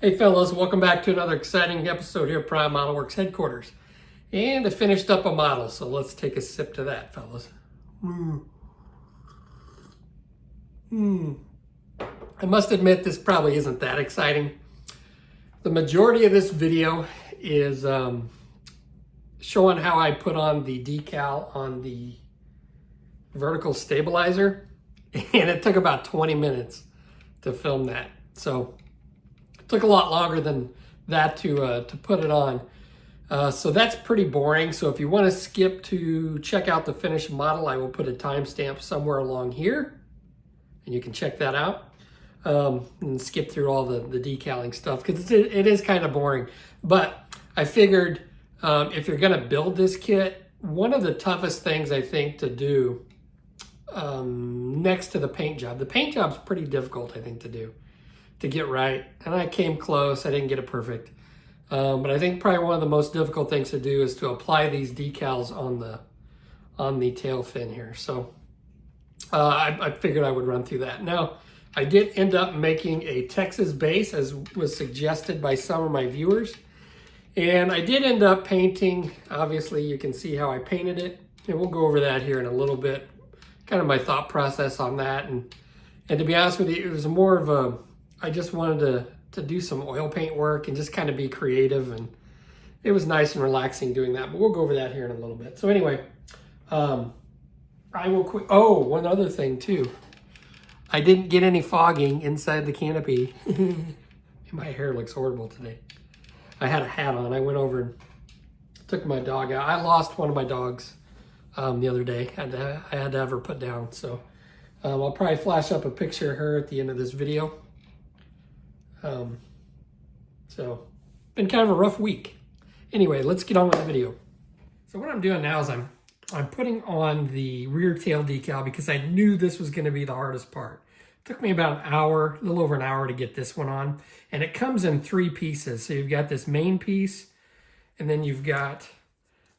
Hey fellas, welcome back to another exciting episode here at Prime Model Works headquarters. And I finished up a model, so let's take a sip to that, fellas. I must admit this probably isn't that exciting. The majority of this video is showing how I put on the decal on the vertical stabilizer, and it took about 20 minutes to film that. So it took a lot longer than that to put it on. So that's pretty boring. So if you want to skip to check out the finished model, I will put a timestamp somewhere along here, and you can check that out and skip through all the decaling stuff because it is kind of boring. But I figured if you're going to build this kit, one of the toughest things I think to do next to the paint job is pretty difficult, I think, to get right. And I came close. I didn't get it perfect. But I think probably one of the most difficult things to do is to apply these decals on the tail fin here. So I figured I would run through that. Now, I did end up making a Texas base, as was suggested by some of my viewers. And I did end up painting, obviously you can see how I painted it. And we'll go over that here in a little bit, kind of my thought process on that. And to be honest with you, it was more of a, I just wanted to do some oil paint work and just kind of be creative, and it was nice and relaxing doing that, but we'll go over that here in a little bit. So anyway, I will quit. Oh, one other thing too. I didn't get any fogging inside the canopy. My hair looks horrible today. I had a hat on. I went over and took my dog out. I lost one of my dogs the other day. I had to have her put down. So I'll probably flash up a picture of her at the end of this video. So been kind of a rough week. Anyway, let's get on with the video. So what I'm doing now is I'm putting on the rear tail decal because I knew this was going to be the hardest part. It took me about an hour, a little over an hour to get this one on, and it comes in 3 pieces. So you've got this main piece, and then you've got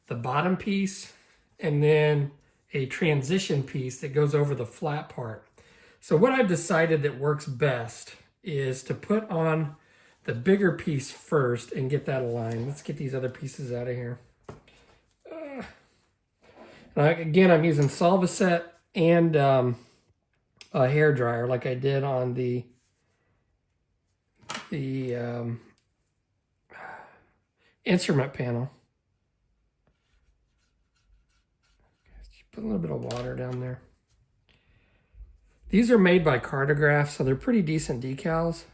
the bottom piece, and then a transition piece that goes over the flat part. So what I've decided that works best is to put on the bigger piece first and get that aligned. Let's get these other pieces out of here. Again, I'm using Solvaset and a hair dryer like I did on the instrument panel. Just put a little bit of water down there. These are made by Cartograph, so they're pretty decent decals.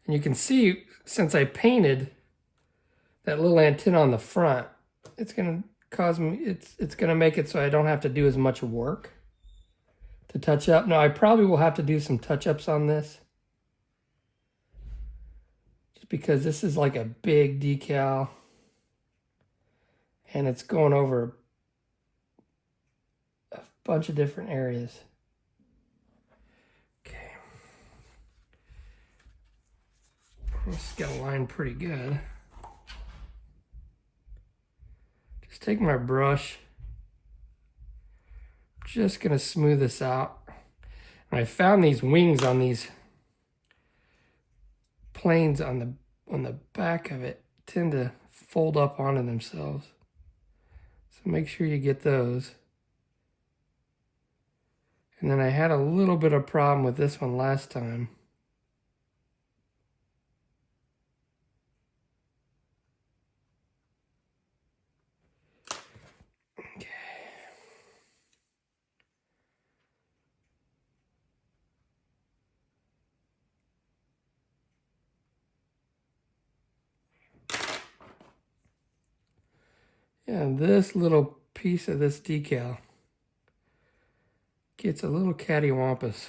And you can see, since I painted that little antenna on the front, it's going to cause me, it's going to make it so I don't have to do as much work to touch up. Now, I probably will have to do some touch-ups on this, just because this is like a big decal, and it's going over a bunch of different areas. Okay. This got aligned pretty good. Just take my brush. Just gonna smooth this out. And I found these wings on these planes on the back of it tend to fold up onto themselves. So make sure you get those. And then I had a little bit of problem with this one last time. Okay. And this little piece of this decal gets a little cattywampus.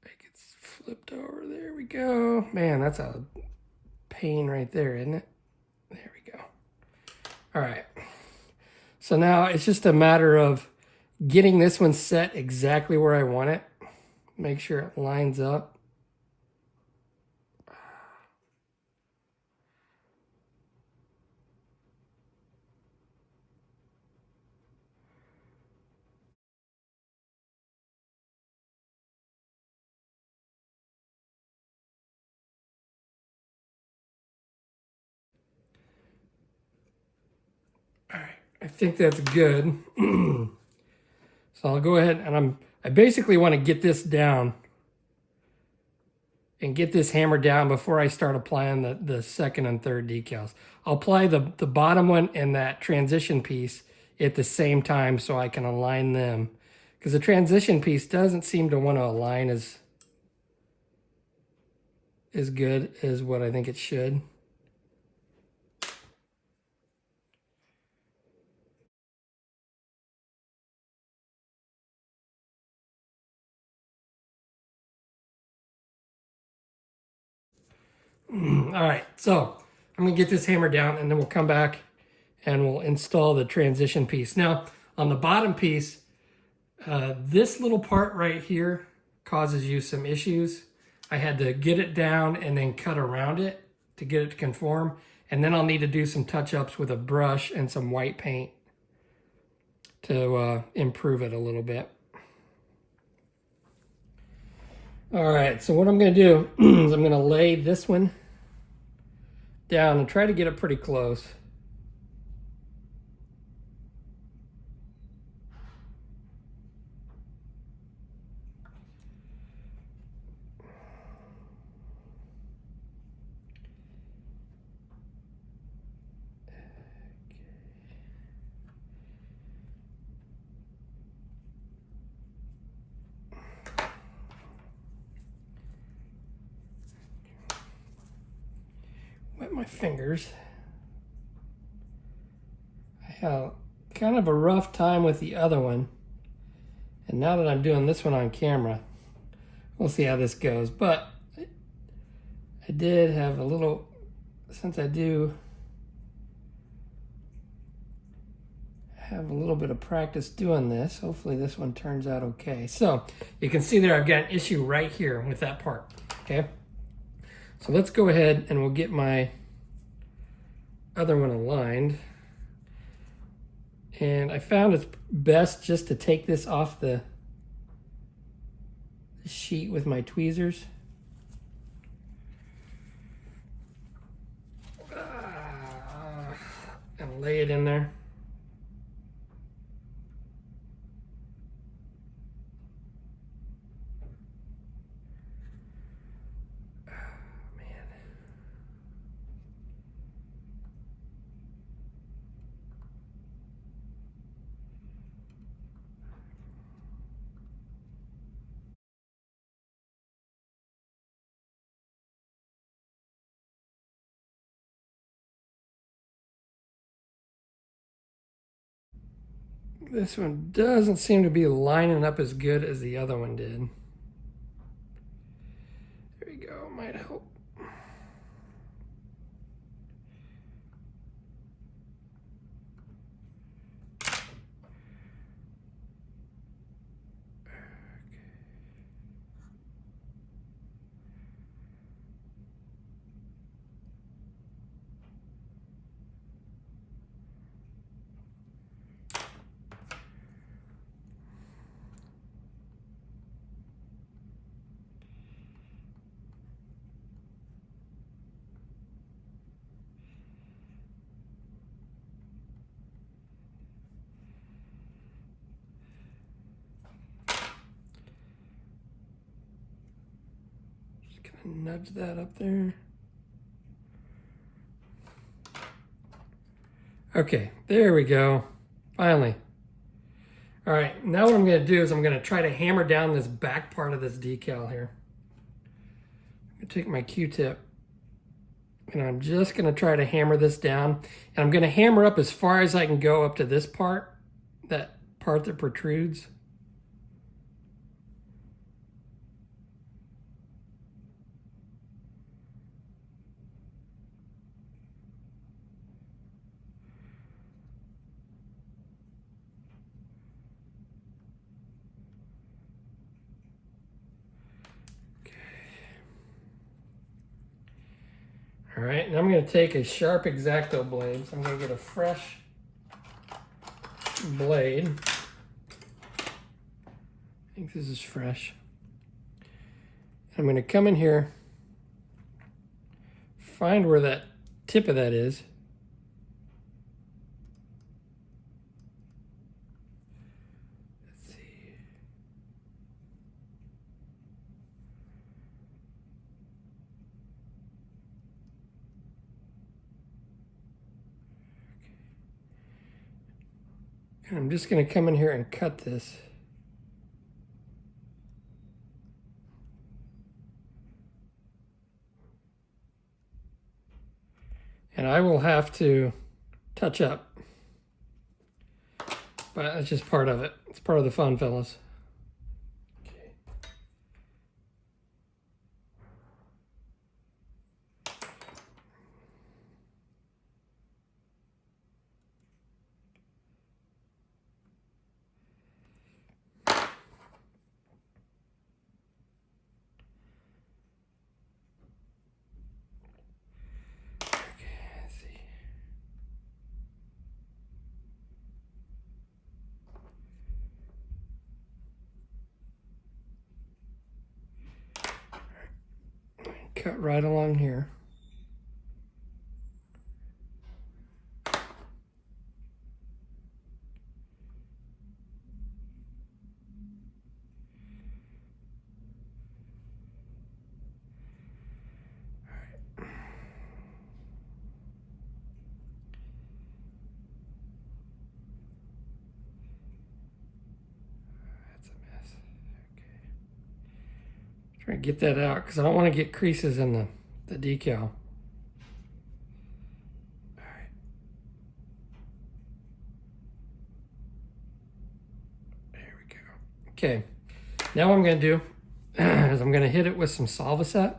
It gets flipped over. There we go. Man, that's a pain right there, isn't it? There we go. All right. So now it's just a matter of getting this one set exactly where I want it. Make sure it lines up. I think that's good. So I'll go ahead and I basically want to get this down and get this hammered down before I start applying the second and third decals. I'll apply the bottom one and that transition piece at the same time so I can align them. Because the transition piece doesn't seem to want to align as good as what I think it should. All right, so I'm gonna get this hammered down and then we'll come back and we'll install the transition piece. Now, on the bottom piece, this little part right here causes you some issues. I had to get it down and then cut around it to get it to conform. And then I'll need to do some touch-ups with a brush and some white paint to improve it a little bit. All right, so what I'm gonna do is I'm gonna lay this one down and try to get it pretty close. Wet my fingers. I had kind of a rough time with the other one. And now that I'm doing this one on camera, we'll see how this goes. But I did have a little, since I do have a little bit of practice doing this, hopefully this one turns out okay. So you can see there I've got an issue right here with that part, okay? So let's go ahead and we'll get my other one aligned. And I found it's best just to take this off the sheet with my tweezers. And lay it in there. This one doesn't seem to be lining up as good as the other one did. There we go, might help. Nudge that up there. Okay, there we go. Finally. All right, now what I'm going to do is I'm going to try to hammer down this back part of this decal here. I'm going to take my Q-tip and I'm just going to try to hammer this down. And I'm going to hammer up as far as I can go up to this part, that part that protrudes. All right, and I'm going to take a sharp X-Acto blade. So I'm going to get a fresh blade. I think this is fresh. I'm going to come in here, find where that tip of that is, And I'm just going to come in here and cut this. And I will have to touch up. But that's just part of it. It's part of the fun, fellas. Cut right along here. Try to get that out because I don't want to get creases in the decal. All right. There we go. Okay. Now what I'm going to do is I'm going to hit it with some Solvaset.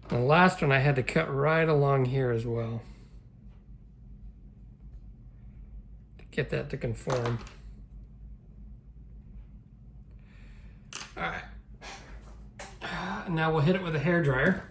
The last one I had to cut right along here as well to get that to conform. All right. Now we'll hit it with a hairdryer.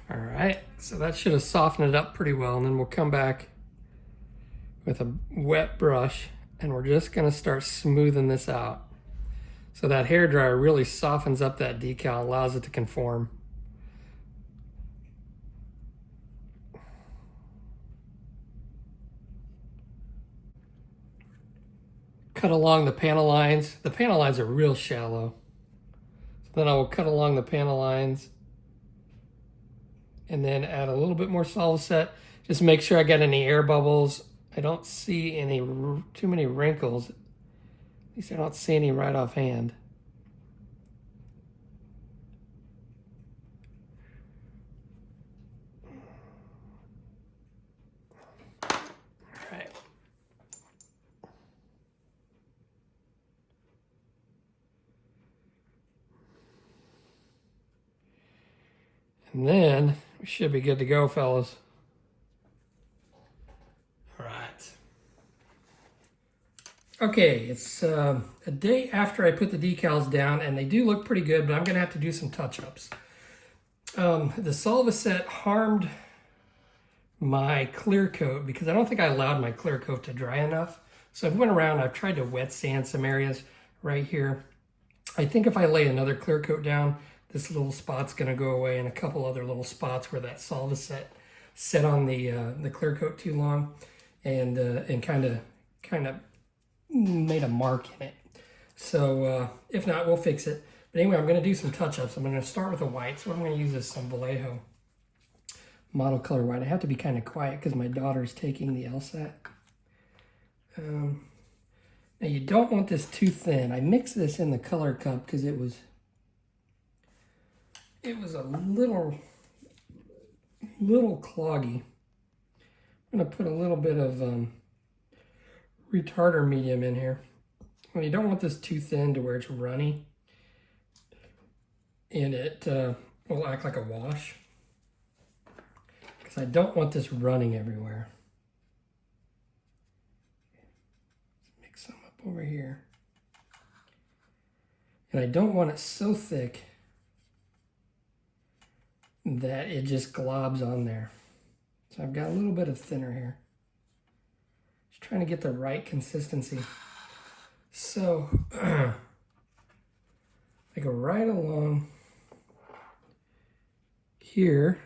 All right, so that should have softened it up pretty well, and then we'll come back with a wet brush and we're just gonna start smoothing this out. So that hairdryer really softens up that decal, allows it to conform. Cut along the panel lines. The panel lines are real shallow. So then I will cut along the panel lines and then add a little bit more Solvaset. Just make sure I got any air bubbles. I don't see any too many wrinkles. At least I don't see any right offhand. All right. And then we should be good to go, fellas. All right. Okay, it's a day after I put the decals down, and they do look pretty good, but I'm going to have to do some touch-ups. The Solvaset harmed my clear coat because I don't think I allowed my clear coat to dry enough. So I've went around, I've tried to wet sand some areas right here. I think if I lay another clear coat down, this little spot's going to go away, and a couple other little spots where that Solvaset set on the clear coat too long and kind of made a mark in it. So if not, we'll fix it. But anyway, I'm going to do some touch-ups. I'm going to start with a white. So what I'm going to use is some Vallejo model color white. I have to be kind of quiet because my daughter's taking the LSAT. Now you don't want this too thin. I mixed this in the color cup because it was a little cloggy. I'm going to put a little bit of retarder medium in here. Well, you don't want this too thin to where it's runny and it will act like a wash, because I don't want this running everywhere. Let's mix some up over here. And I don't want it so thick that it just globs on there. So I've got a little bit of thinner here. Just trying to get the right consistency. So I go right along here.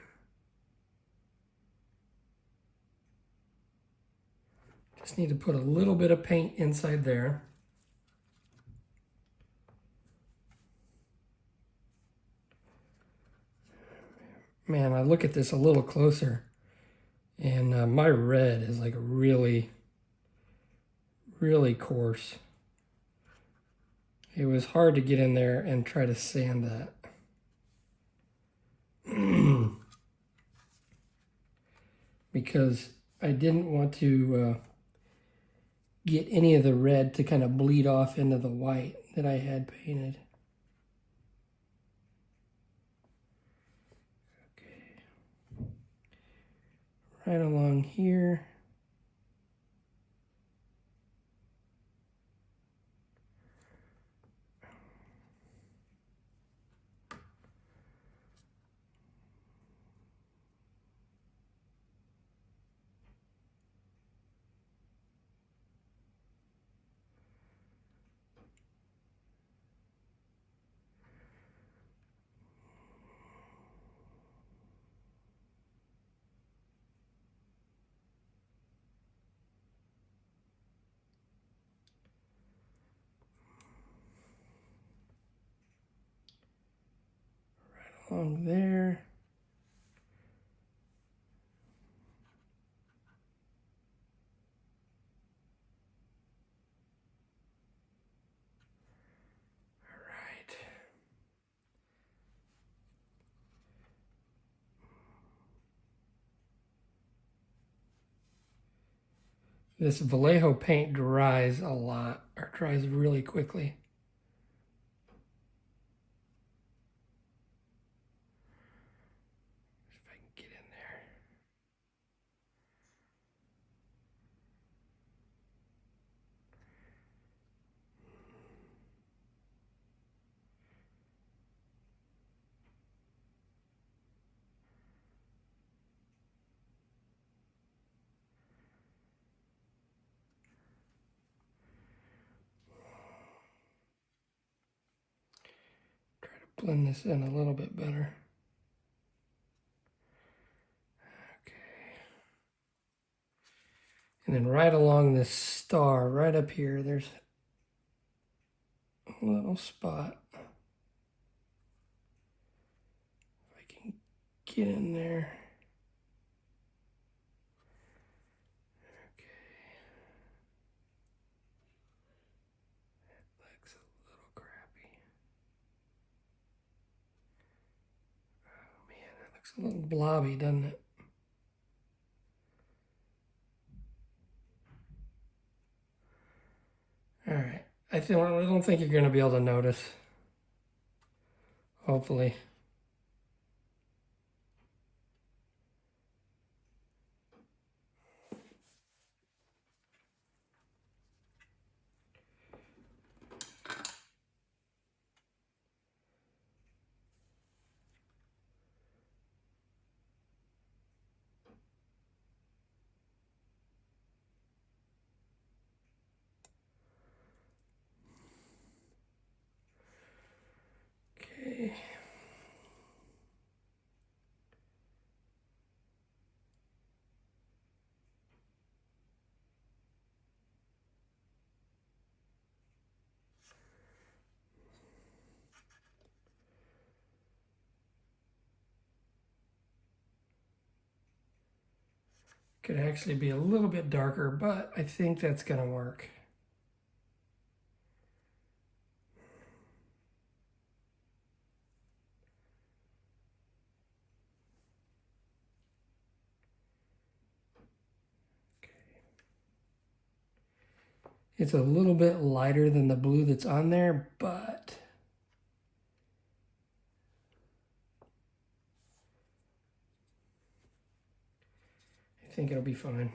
Just need to put a little bit of paint inside there. Man, I look at this a little closer, and my red is like really, really coarse. It was hard to get in there and try to sand that. Because I didn't want to get any of the red to kind of bleed off into the white that I had painted. Right along here. Along there. All right. This Vallejo paint dries a lot, or dries really quickly. If I can get in there. Try to blend this in a little bit better. And then right along this star, right up here, there's a little spot. If I can get in there. Okay. That looks a little crappy. Oh man, that looks a little blobby, doesn't it? All right, I don't think you're going to be able to notice. Hopefully. Okay. Could actually be a little bit darker, but I think that's going to work. It's a little bit lighter than the blue that's on there, but I think it'll be fine.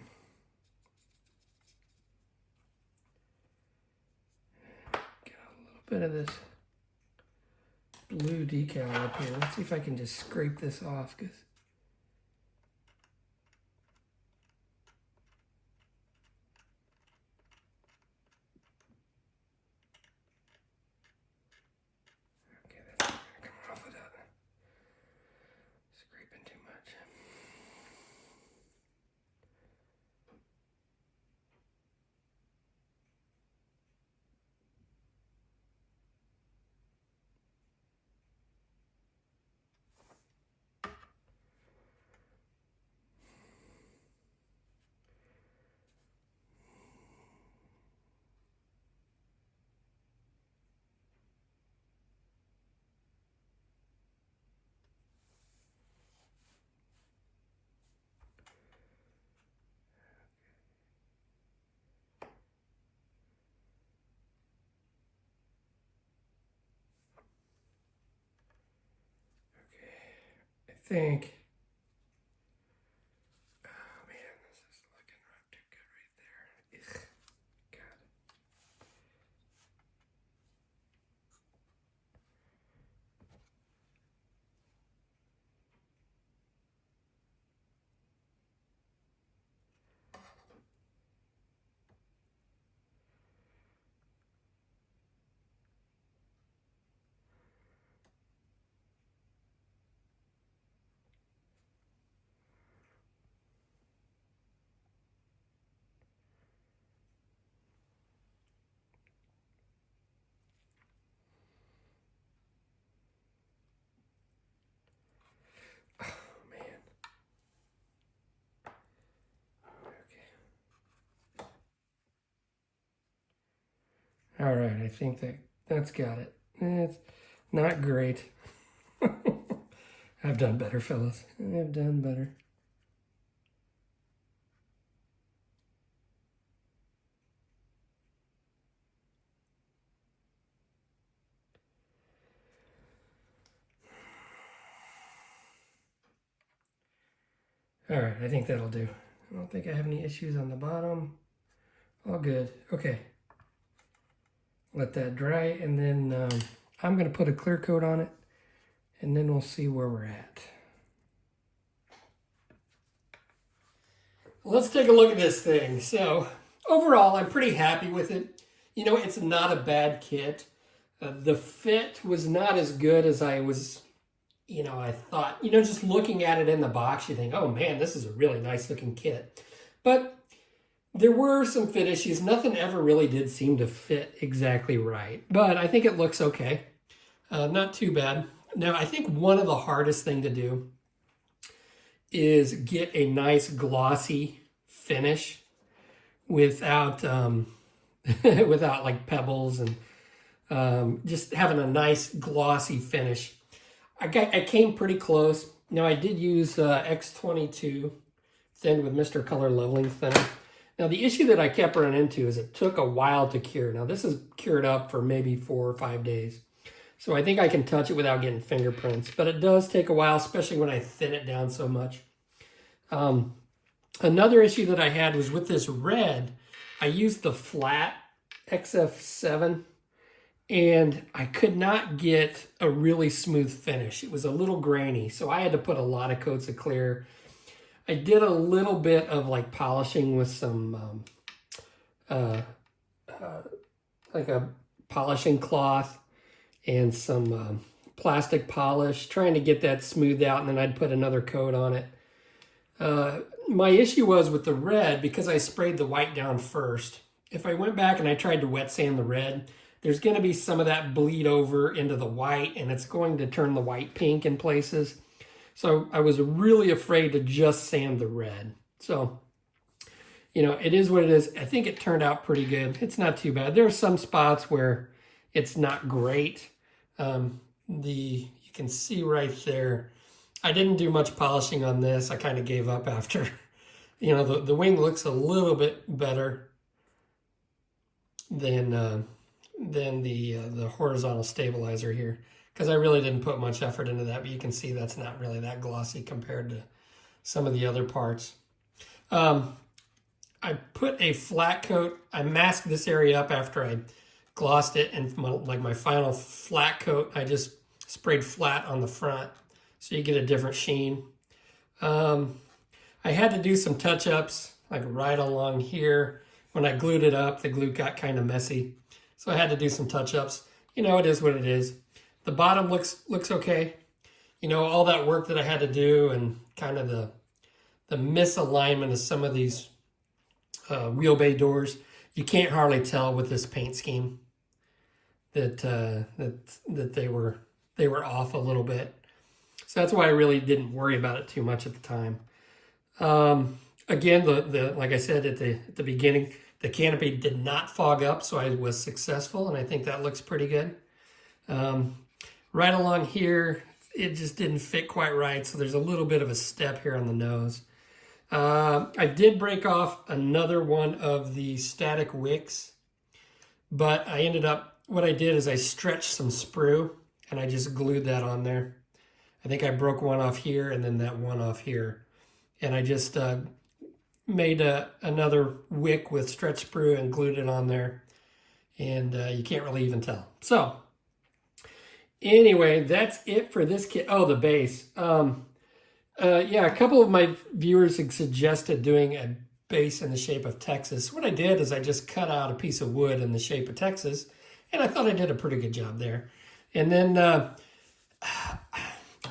Get a little bit of this blue decal up here. Let's see if I can just scrape this off. Okay, that's not going to come off without scraping too much. I think, oh man, this is looking not too good right there. Ugh, God. All right, I think that's got it. It's not great. I've done better, fellas. I've done better. All right, I think that'll do. I don't think I have any issues on the bottom. All good. Okay. Let that dry, and then I'm going to put a clear coat on it, and then we'll see where we're at. Let's take a look at this thing. So overall, I'm pretty happy with it. You know, it's not a bad kit. The fit was not as good as I was, you know, I thought. You know, just looking at it in the box, you think, oh man, this is a really nice looking kit. But there were some fit issues. Nothing ever really did seem to fit exactly right. But I think it looks okay. Not too bad. Now, I think one of the hardest thing to do is get a nice glossy finish without without like pebbles, and just having a nice glossy finish. I came pretty close. Now, I did use X22 thin with Mr. Color Leveling Thinner. Now, the issue that I kept running into is it took a while to cure. Now, this is cured up for maybe 4 or 5 days. So I think I can touch it without getting fingerprints. But it does take a while, especially when I thin it down so much. Another issue that I had was with this red. I used the flat XF7, and I could not get a really smooth finish. It was a little grainy, so I had to put a lot of coats of clear. I did a little bit of like polishing with some like a polishing cloth and some plastic polish, trying to get that smoothed out, and then I'd put another coat on it. My issue was with the red, because I sprayed the white down first. If I went back and I tried to wet sand the red, there's going to be some of that bleed over into the white, and it's going to turn the white pink in places. So I was really afraid to just sand the red. So, you know, it is what it is. I think it turned out pretty good. It's not too bad. There are some spots where it's not great. You can see right there, I didn't do much polishing on this. I kind of gave up after. You know, the wing looks a little bit better than the horizontal stabilizer here, because I really didn't put much effort into that, but you can see that's not really that glossy compared to some of the other parts. I put a flat coat. I masked this area up after I glossed it, and my final flat coat, I just sprayed flat on the front, so you get a different sheen. I had to do some touch-ups, like right along here. When I glued it up, the glue got kind of messy, so I had to do some touch-ups. You know, it is what it is. The bottom looks okay. You know, all that work that I had to do and kind of the misalignment of some of these wheel bay doors, you can't hardly tell with this paint scheme that that they were off a little bit. So that's why I really didn't worry about it too much at the time. Again, the like I said at the beginning, the canopy did not fog up, so I was successful, and I think that looks pretty good. Right along here, it just didn't fit quite right, so there's a little bit of a step here on the nose. I did break off another one of the static wicks, but I ended up, what I did is I stretched some sprue and I just glued that on there. I think I broke one off here and then that one off here. And I just made another wick with stretch sprue and glued it on there. And you can't really even tell. So anyway, that's it for this kit. Oh, the base. Yeah, a couple of my viewers had suggested doing a base in the shape of Texas. What I did is I just cut out a piece of wood in the shape of Texas, and I thought I did a pretty good job there. And then I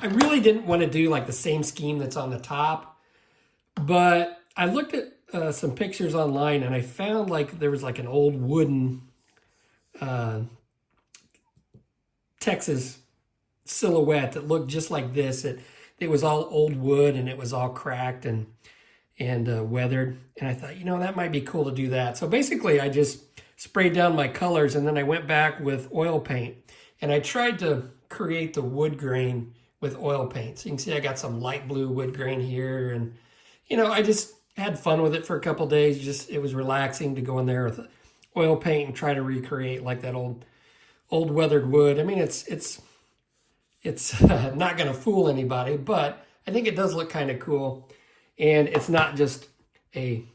really didn't want to do like the same scheme that's on the top, but I looked at some pictures online and I found like there was like an old wooden Texas silhouette that looked just like this. It was all old wood and it was all cracked and weathered. And I thought, you know, that might be cool to do that. So basically I just sprayed down my colors and then I went back with oil paint and I tried to create the wood grain with oil paint. So you can see I got some light blue wood grain here, and you know, I just had fun with it for a couple days. It was relaxing to go in there with oil paint and try to recreate like that old weathered wood. I mean, it's not going to fool anybody, but I think it does look kind of cool. And it's not just a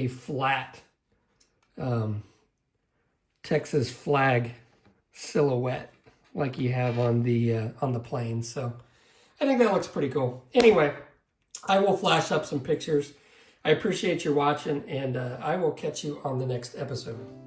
flat Texas flag silhouette like you have on the planes. So I think that looks pretty cool. Anyway, I will flash up some pictures. I appreciate your watching, and I will catch you on the next episode.